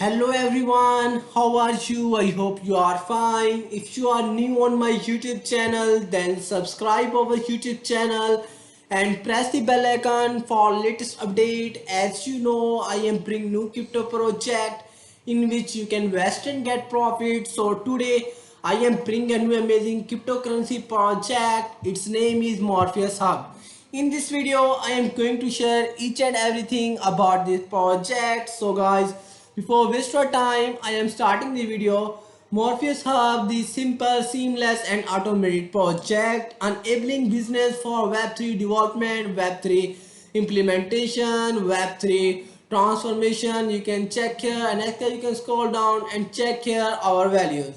Hello everyone, how are you? I hope you are fine. If you are new on my YouTube channel, then subscribe our YouTube channel and press the bell icon for latest update. As you know, I am bring new crypto project in which you can invest and get profit. So today I am bring a new amazing cryptocurrency project. Its name is Morpheus Hub. In this video, I am going to share each and everything about this project. So guys, before waste your time, I am starting the video. Morpheus Hub, the simple, seamless and automated project enabling business for Web3 development, Web3 implementation, Web3 transformation. You can check here and after you can scroll down and check here our values.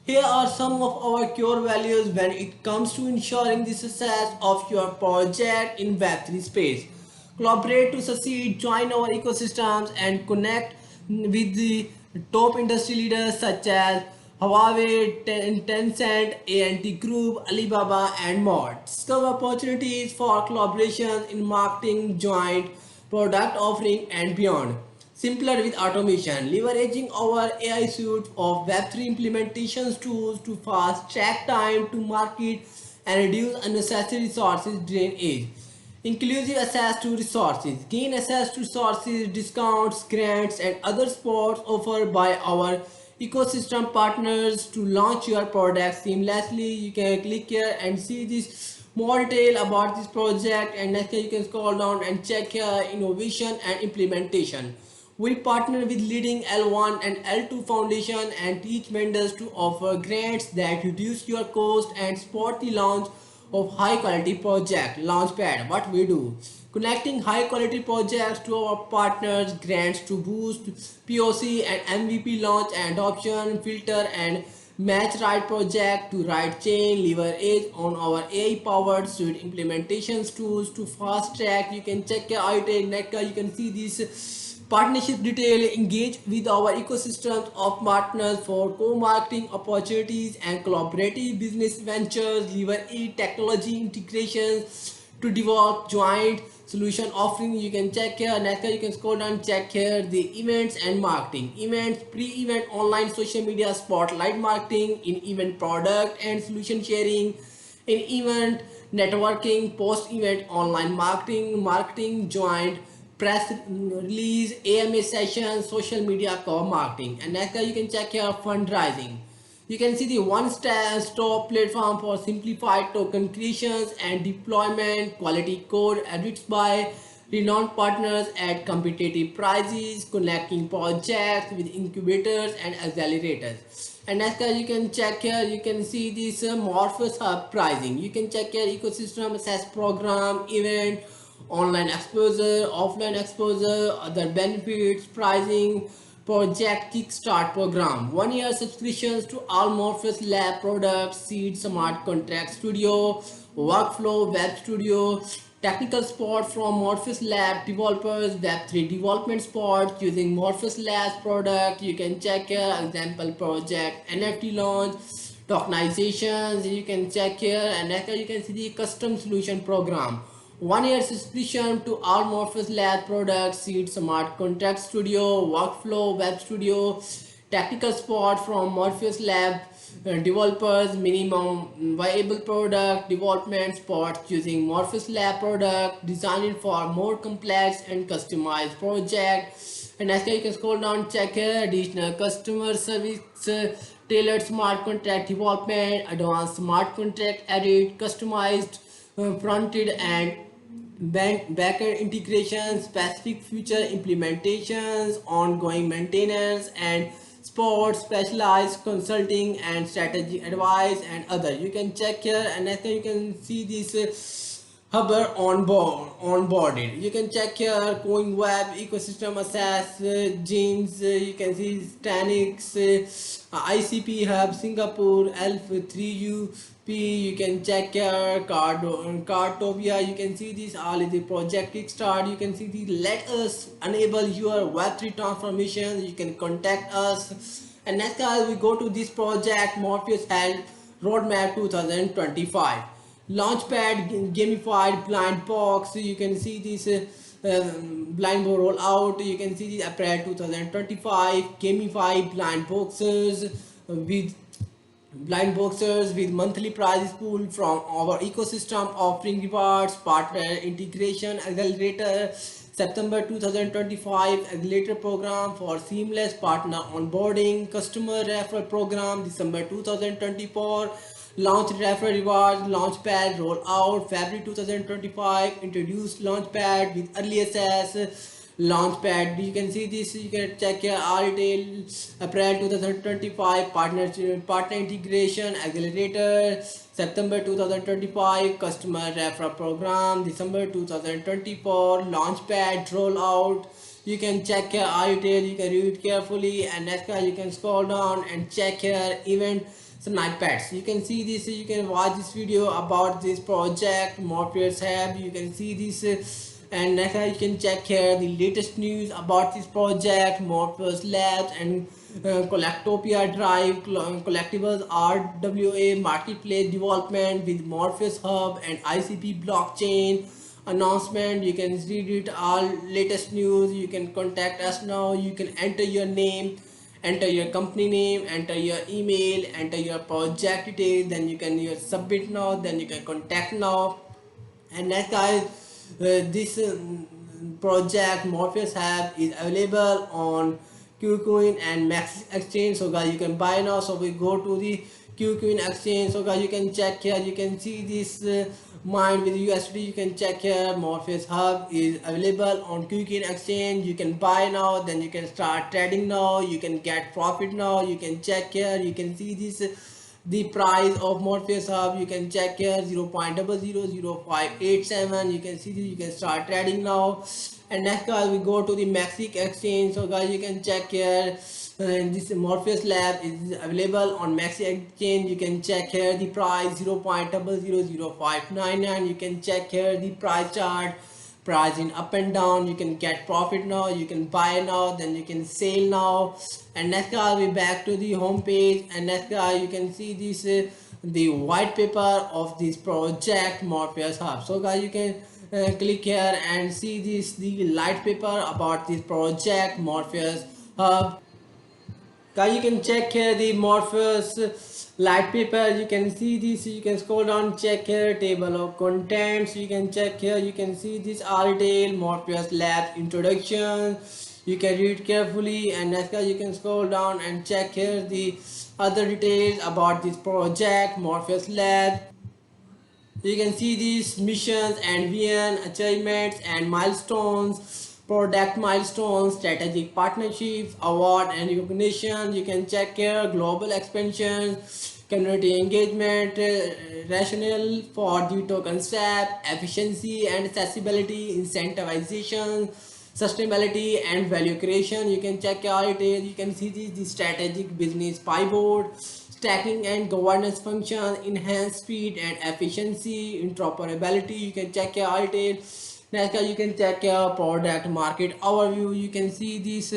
Here are some of our core values when it comes to ensuring the success of your project in Web3 space. Collaborate to succeed, join our ecosystems and connect with the top industry leaders such as Huawei, Tencent, ANT Group, Alibaba and more. Discover opportunities for collaboration in marketing, joint product offering and beyond. Simpler with automation, leveraging our AI suite of Web3 implementations tools to fast track time to market and reduce unnecessary resources drainage. Inclusive access to resources, gain access to resources, discounts, grants and other supports offered by our ecosystem partners to launch your product seamlessly. You can click here and see this more detail about this project, and next you can scroll down and check here innovation and implementation. We partner with leading L1 and L2 foundation and teach vendors to offer grants that reduce your cost and support the launch of high quality project. Launchpad, what we do, connecting high quality projects to our partners, grants to boost POC and MVP launch and adoption, filter and match right project to right chain, leverage on our AI powered suite implementations tools to fast track. You can check out a next you can see this partnership detail, engage with our ecosystems of partners for co-marketing opportunities and collaborative business ventures, leverage technology integrations to develop joint solution offering. You can check here next you can scroll down, check here the events and marketing, events, pre-event online social media spotlight marketing, in event product and solution sharing, in event networking, post event online marketing joint press release, AMA sessions, social media co-marketing. And next you can check here fundraising. You can see the one-stop platform for simplified token creations and deployment, quality code edits by renowned partners at competitive prices, connecting projects with incubators and accelerators. And next you can check here, you can see this Morpheus Hub pricing. You can check here ecosystem access program, event, online exposure, offline exposure, other benefits, pricing, project kickstart program, 1 year subscriptions to all Morpheus Lab products, Seed Smart Contract Studio, Workflow Web Studio, technical support from Morpheus Lab developers, Web3 development support using Morpheus Labs product. You can check here example project, NFT launch, tokenizations. You can check here and next you can see the custom solution program, 1 year subscription to all Morpheus Lab products, Seed Smart Contract Studio, Workflow Web Studio, technical support from Morpheus Lab developers, minimum viable product development support using Morpheus Lab product, designed for more complex and customized project. And as you can scroll down, check here additional customer service, tailored smart contract development, advanced smart contract edit, customized fronted and backend integration, specific feature implementations, ongoing maintenance and support, specialized consulting and strategy advice and other. You can check here and I think you can see this Hubber onboarded. You can check here Going Web ecosystem assess, Jeans. You can see Stanix, ICP Hub Singapore, ELF3UP. You can check here Cardtopia. You can see this all is the project kickstart. You can see the let us enable your Web3 transformation. You can contact us. And next guys we go to this project Morpheus Health Roadmap 2025. Launchpad gamified blind box. You can see this blind box rollout. You can see the April 2025 gamify blind boxers with blind boxers with monthly prize pool from our ecosystem offering rewards partner integration accelerator. September 2025 accelerator program for seamless partner onboarding. Customer referral program December 2024. Launch referral rewards launchpad rollout February 2025. Introduced launchpad with early access launchpad. You can see this, you can check here our retail April 2025 partner integration accelerator. September 2025 customer referral program. December 2024 launchpad rollout. You can check here our retail, you can read it carefully, and next you can scroll down and check here event snippets. You can see this, you can watch this video about this project Morpheus Hub. You can see this and next you can check here the latest news about this project Morpheus Labs and Collectopia Drive collectibles RWA marketplace development with Morpheus Hub and ICP blockchain announcement. You can read it all latest news. You can contact us now. You can enter your name, enter your company name, enter your email, enter your project details, then you can submit now, then you can contact now. And next guys, this project Morpheus Hub is available on KuCoin and Max Exchange. So guys, you can buy now. So we go to the KuCoin exchange. So guys, you can check here, you can see this mine with USD. You can check here Morpheus Hub is available on KuCoin exchange. You can buy now, then you can start trading now, you can get profit now. You can check here, you can see this the price of Morpheus Hub. You can check here 0.000587. You can see this, you can start trading now. And next guys, we go to the Maxic exchange. So guys, you can check here this Morpheus Lab is available on Maxic exchange. You can check here the price 0.000599. You can check here the price chart, price in up and down. You can get profit now, you can buy now, then you can sell now. And next guys, we back to the home page, and next guys, you can see this the white paper of this project Morpheus Hub. So guys, you can click here and see this the light paper about this project Morpheus Hub. Guys, you can check here the Morpheus light paper. You can see this, you can scroll down, check here table of contents. You can check here, you can see this retail Morpheus Labs introduction. You can read carefully, and next guys, you can scroll down and check here the other details about this project Morpheus Lab. You can see these missions and VN achievements and milestones, product milestones, strategic partnerships, award and recognition. You can check here global expansion, community engagement, rationale for the token swap, efficiency and accessibility, incentivization, sustainability and value creation. You can check out it. You can see the strategic business pivot, stacking and governance function, enhance speed and efficiency, interoperability. You can check out it. Next you can check product market overview. You can see this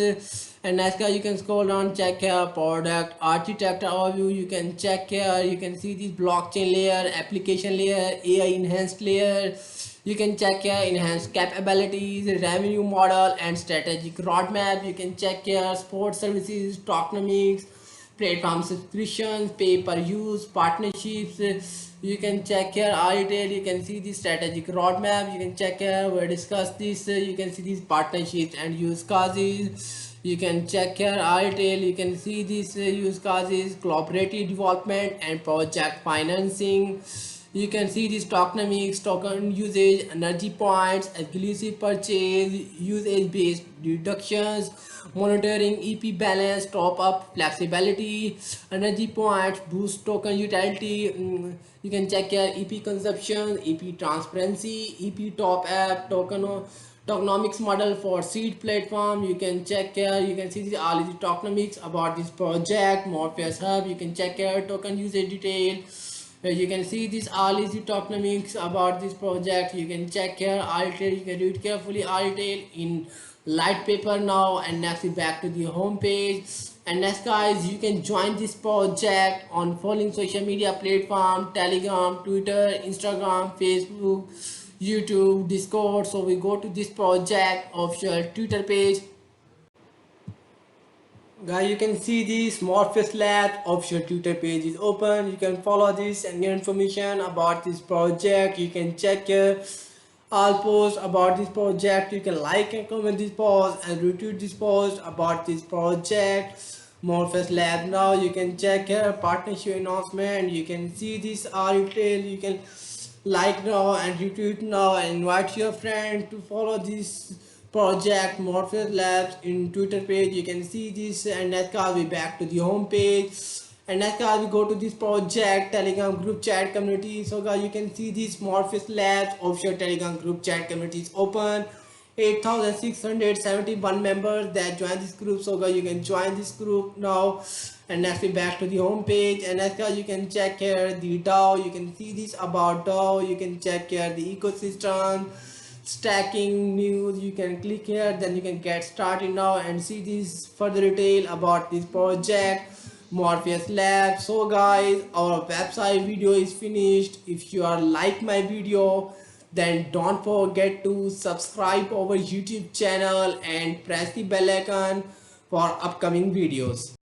and next you can scroll down, check product architecture overview. You can check here, you can see this blockchain layer, application layer, AI enhanced layer. You can check here enhanced capabilities, revenue model and strategic roadmap. You can check here sports services, tokenomics, platform subscriptions, pay per use, partnerships. You can check here retail. You can see the strategic roadmap. You can check here, we discuss this. You can see these partnerships and use cases. You can check here retail. You can see these use cases, collaborative development and project financing. You can see these tokenomics, token usage, energy points, exclusive purchase, usage based deductions, monitoring EP balance, top up flexibility, energy points, boost token utility. You can check here EP consumption, EP transparency, EP top up, tokenomics model for seed platform. You can check here, you can see all the tokenomics about this project Morpheus Hub. You can check here token usage detail. You can see this all is the tokenomics about this project. You can check here retail. You can read carefully retail in light paper now. And next we back to the home page. And next guys, you can join this project on following social media platform: Telegram, Twitter, Instagram, Facebook. YouTube, Discord. So we go to this project official Twitter page. Guys, you can see this Morpheus Lab official Twitter page is open. You can follow this and get information about this project. You can check here all posts about this project. You can like and comment this post and retweet this post about this project. Morpheus Lab. Now you can check here partnership announcement. You can see this all detail. You can like now and retweet now and invite your friend to follow this project Morpheus Labs in Twitter page. You can see this, and next I'll be back to the home page, and next I'll go to this project Telegram group chat community. So guys, you can see this Morpheus Labs official Telegram group chat community is open. 8,671 members that join this group. So guys, you can join this group now, and next we back to the home page, and next guys, you can check here the DAO. You can see this about DAO. You can check here the ecosystem stacking news. You can click here, then you can get started now and see this further detail about this project Morpheus Lab. So guys, our website video is finished. If you are like my video, then don't forget to subscribe our YouTube channel and press the bell icon for upcoming videos.